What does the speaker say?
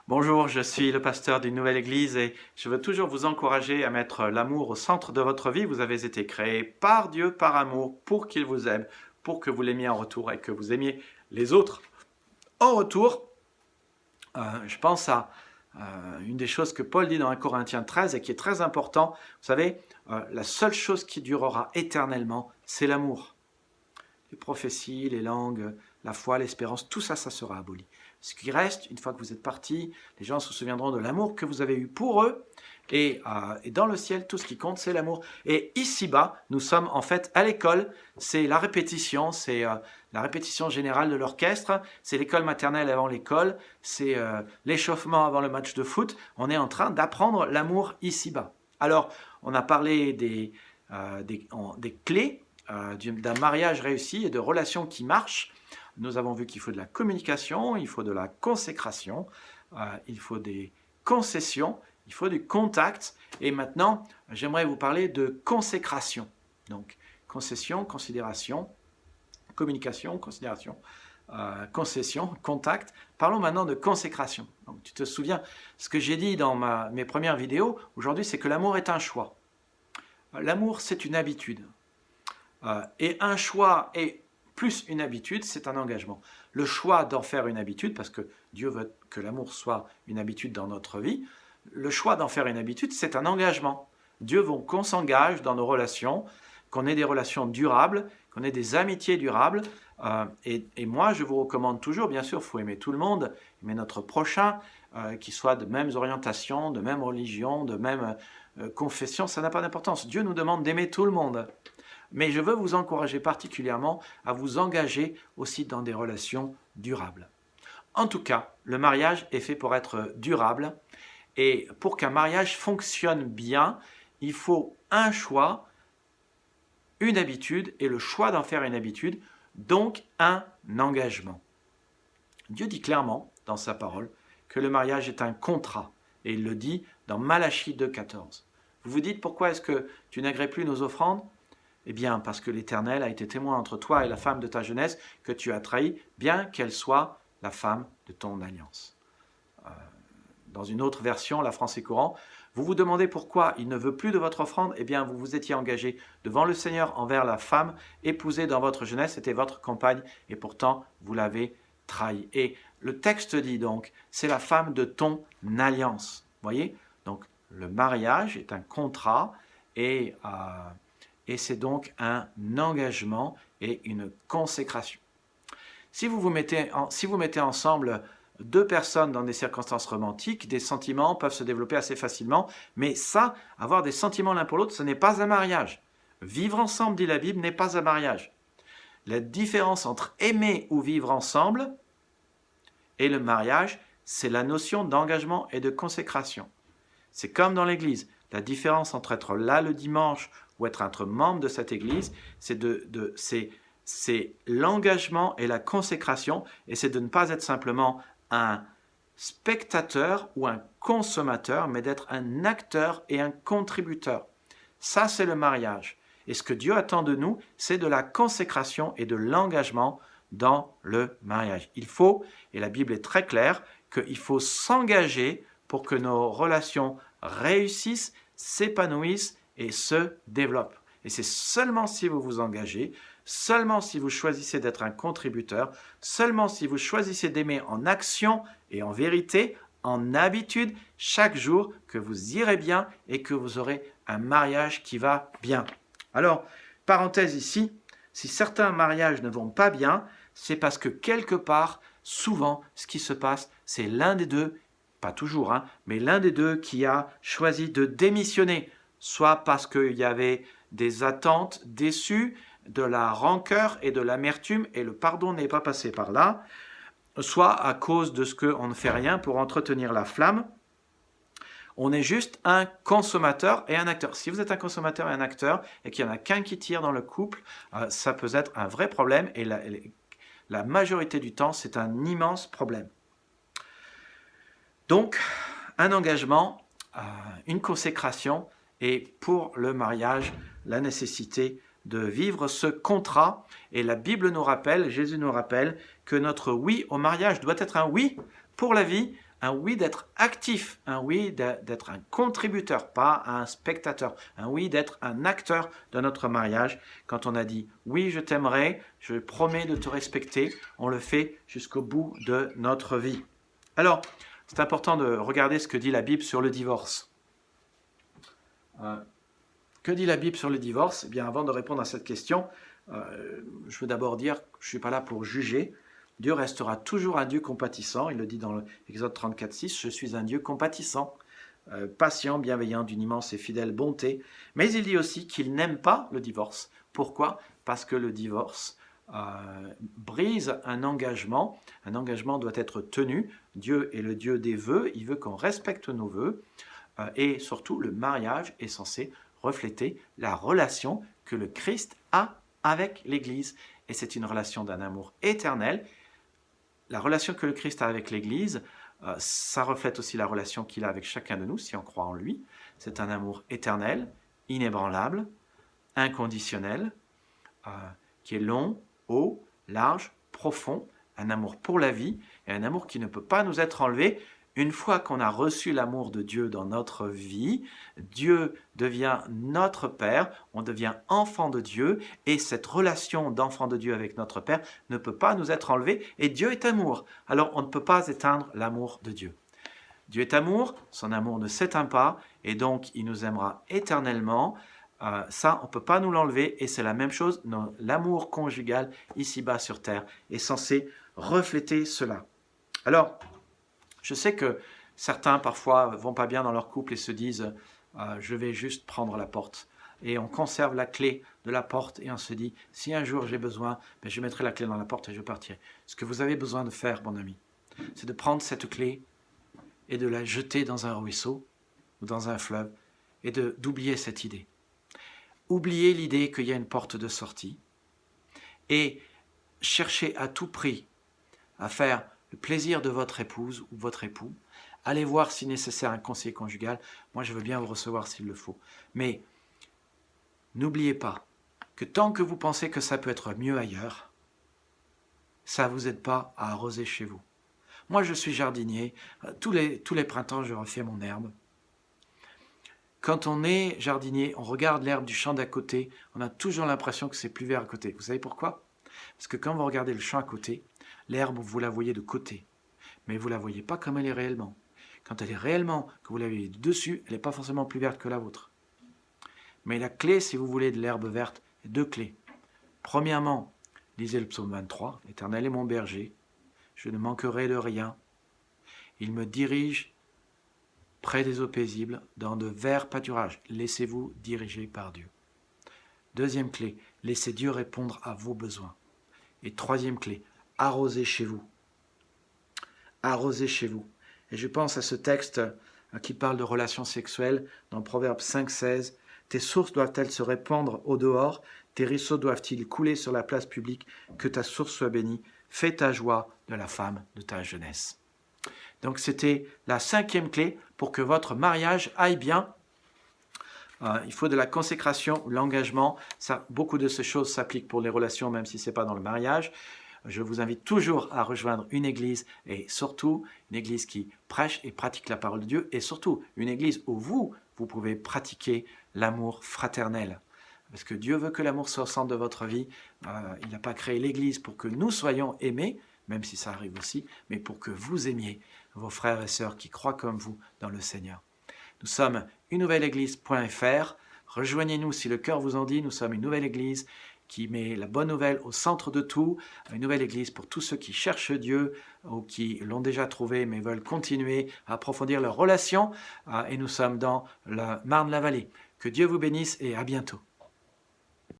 Bonjour, je suis le pasteur d'une nouvelle église et je veux toujours vous encourager à mettre l'amour au centre de votre vie. Vous avez été créés par Dieu, par amour, pour qu'il vous aime, pour que vous l'aimiez en retour et que vous aimiez les autres en retour. Je pense à une des choses que Paul dit dans 1 Corinthiens 13 et qui est très important. Vous savez, la seule chose qui durera éternellement, c'est l'amour. Les prophéties, les langues, la foi, l'espérance, tout ça, ça sera aboli. Ce qui reste, une fois que vous êtes partis, les gens se souviendront de l'amour que vous avez eu pour eux. Et dans le ciel, tout ce qui compte, c'est l'amour. Et ici-bas, nous sommes en fait à l'école. C'est la répétition, c'est la répétition générale de l'orchestre. C'est l'école maternelle avant l'école. C'est l'échauffement avant le match de foot. On est en train d'apprendre l'amour ici-bas. Alors, on a parlé des clés d'un mariage réussi et de relations qui marchent. Nous avons vu qu'il faut de la communication, il faut de la consécration, il faut des concessions, il faut du contact. Et maintenant, j'aimerais vous parler de consécration. Donc, concession, considération, communication, considération, concession, contact. Parlons maintenant de consécration. Donc, tu te souviens, ce que j'ai dit dans mes premières vidéos, aujourd'hui, c'est que l'amour est un choix. L'amour, c'est une habitude. Et un choix est plus une habitude, c'est un engagement. Le choix d'en faire une habitude, parce que Dieu veut que l'amour soit une habitude dans notre vie, le choix d'en faire une habitude, c'est un engagement. Dieu veut qu'on s'engage dans nos relations, qu'on ait des relations durables, qu'on ait des amitiés durables. Et moi, je vous recommande toujours, bien sûr, il faut aimer tout le monde, aimer notre prochain, qu'il soit de mêmes orientations, de même religion, de même confession, ça n'a pas d'importance. Dieu nous demande d'aimer tout le monde. Mais je veux vous encourager particulièrement à vous engager aussi dans des relations durables. En tout cas, le mariage est fait pour être durable. Et pour qu'un mariage fonctionne bien, il faut un choix, une habitude, et le choix d'en faire une habitude, donc un engagement. Dieu dit clairement dans sa parole que le mariage est un contrat. Et il le dit dans Malachie 2,14. Vous vous dites pourquoi est-ce que tu n'agrées plus nos offrandes ? Eh bien, parce que l'Éternel a été témoin entre toi et la femme de ta jeunesse que tu as trahie, bien qu'elle soit la femme de ton alliance. Dans une autre version, la français courant, vous vous demandez pourquoi il ne veut plus de votre offrande. Eh bien, vous vous étiez engagé devant le Seigneur envers la femme épousée dans votre jeunesse, c'était votre compagne, et pourtant vous l'avez trahie. Et le texte dit donc, c'est la femme de ton alliance. Vous voyez ? Donc, le mariage est un contrat et c'est donc un engagement et une consécration. Si vous mettez ensemble deux personnes dans des circonstances romantiques, des sentiments peuvent se développer assez facilement, mais ça, avoir des sentiments l'un pour l'autre, ce n'est pas un mariage. Vivre ensemble, dit la Bible, n'est pas un mariage. La différence entre aimer ou vivre ensemble et le mariage, c'est la notion d'engagement et de consécration. C'est comme dans l'Église. La différence entre être là le dimanche ou être membre de cette église, c'est l'engagement et la consécration, et c'est de ne pas être simplement un spectateur ou un consommateur, mais d'être un acteur et un contributeur. Ça, c'est le mariage. Et ce que Dieu attend de nous, c'est de la consécration et de l'engagement dans le mariage. Il faut, et la Bible est très claire, qu'il faut s'engager pour que nos relations réussissent, s'épanouissent et se développent. Et c'est seulement si vous vous engagez, seulement si vous choisissez d'être un contributeur, seulement si vous choisissez d'aimer en action et en vérité, en habitude, chaque jour, que vous irez bien et que vous aurez un mariage qui va bien. Alors, parenthèse ici, si certains mariages ne vont pas bien, c'est parce que quelque part, souvent, ce qui se passe, c'est l'un des deux, pas toujours, mais l'un des deux qui a choisi de démissionner, soit parce qu'il y avait des attentes déçues, de la rancœur et de l'amertume, et le pardon n'est pas passé par là, soit à cause de ce qu'on ne fait rien pour entretenir la flamme. On est juste un consommateur et un acteur. Si vous êtes un consommateur et un acteur, et qu'il n'y en a qu'un qui tire dans le couple, ça peut être un vrai problème, et la majorité du temps, c'est un immense problème. Donc, un engagement, une consécration, et pour le mariage, la nécessité de vivre ce contrat. Et la Bible nous rappelle, Jésus nous rappelle, que notre oui au mariage doit être un oui pour la vie, un oui d'être actif, un oui d'être un contributeur, pas un spectateur, un oui d'être un acteur de notre mariage. Quand on a dit oui, je t'aimerai, je promets de te respecter, on le fait jusqu'au bout de notre vie. Alors, c'est important de regarder ce que dit la Bible sur le divorce. Que dit la Bible sur le divorce? Eh bien, avant de répondre à cette question, je veux d'abord dire que je ne suis pas là pour juger. Dieu restera toujours un Dieu compatissant. Il le dit dans l'Exode 34,6, « Je suis un Dieu compatissant, patient, bienveillant, d'une immense et fidèle bonté. » Mais il dit aussi qu'il n'aime pas le divorce. Pourquoi? Parce que le divorce brise un engagement. Un engagement doit être tenu. Dieu est le Dieu des vœux. Il veut qu'on respecte nos vœux. Et surtout, le mariage est censé refléter la relation que le Christ a avec l'Église. Et c'est une relation d'un amour éternel. La relation que le Christ a avec l'Église, ça reflète aussi la relation qu'il a avec chacun de nous, si on croit en lui. C'est un amour éternel, inébranlable, inconditionnel, qui est long, haut, large, profond, un amour pour la vie, et un amour qui ne peut pas nous être enlevé. Une fois qu'on a reçu l'amour de Dieu dans notre vie, Dieu devient notre Père, on devient enfant de Dieu, et cette relation d'enfant de Dieu avec notre Père ne peut pas nous être enlevée, et Dieu est amour. Alors on ne peut pas éteindre l'amour de Dieu. Dieu est amour, son amour ne s'éteint pas, et donc il nous aimera éternellement. Ça, on ne peut pas nous l'enlever, et c'est la même chose, l'amour conjugal ici-bas sur terre est censé refléter cela. Alors, je sais que certains, parfois, vont pas bien dans leur couple et se disent je vais juste prendre la porte. Et on conserve la clé de la porte et on se dit si un jour j'ai besoin, ben je mettrai la clé dans la porte et je partirai. Ce que vous avez besoin de faire, mon ami, c'est de prendre cette clé et de la jeter dans un ruisseau ou dans un fleuve et d'oublier cette idée. Oubliez l'idée qu'il y a une porte de sortie et cherchez à tout prix à faire le plaisir de votre épouse ou votre époux. Allez voir si nécessaire un conseiller conjugal. Moi, je veux bien vous recevoir s'il le faut. Mais n'oubliez pas que tant que vous pensez que ça peut être mieux ailleurs, ça ne vous aide pas à arroser chez vous. Moi, je suis jardinier. Tous les printemps, je refais mon herbe. Quand on est jardinier, on regarde l'herbe du champ d'à côté, on a toujours l'impression que c'est plus vert à côté. Vous savez pourquoi? Parce que quand vous regardez le champ à côté, l'herbe, vous la voyez de côté, mais vous ne la voyez pas comme elle est réellement. Quand elle est réellement, que vous la voyez de dessus, elle n'est pas forcément plus verte que la vôtre. Mais la clé, si vous voulez de l'herbe verte, il y a deux clés. Premièrement, lisez le psaume 23, « L'Éternel est mon berger, je ne manquerai de rien. Il me dirige près des eaux paisibles, dans de verts pâturages. Laissez-vous diriger par Dieu. » Deuxième clé, laissez Dieu répondre à vos besoins. Et troisième clé, arrosez chez vous. Arrosez chez vous. Et je pense à ce texte qui parle de relations sexuelles dans Proverbe 5,16. « Tes sources doivent-elles se répandre au dehors? Tes ruisseaux doivent-ils couler sur la place publique? Que ta source soit bénie. Fais ta joie de la femme de ta jeunesse. » Donc c'était la cinquième clé pour que votre mariage aille bien. Il faut de la consécration, l'engagement. Beaucoup de ces choses s'appliquent pour les relations, même si ce n'est pas dans le mariage. Je vous invite toujours à rejoindre une église, et surtout une église qui prêche et pratique la parole de Dieu, et surtout une église où vous pouvez pratiquer l'amour fraternel. Parce que Dieu veut que l'amour soit au centre de votre vie. Il n'a pas créé l'église pour que nous soyons aimés, même si ça arrive aussi, mais pour que vous aimiez vos frères et sœurs qui croient comme vous dans le Seigneur. Nous sommes unenouvelle-église.fr. Rejoignez-nous si le cœur vous en dit. Nous sommes une nouvelle église qui met la bonne nouvelle au centre de tout. Une nouvelle église pour tous ceux qui cherchent Dieu ou qui l'ont déjà trouvé mais veulent continuer à approfondir leur relation. Et nous sommes dans la Marne-la-Vallée. Que Dieu vous bénisse et à bientôt.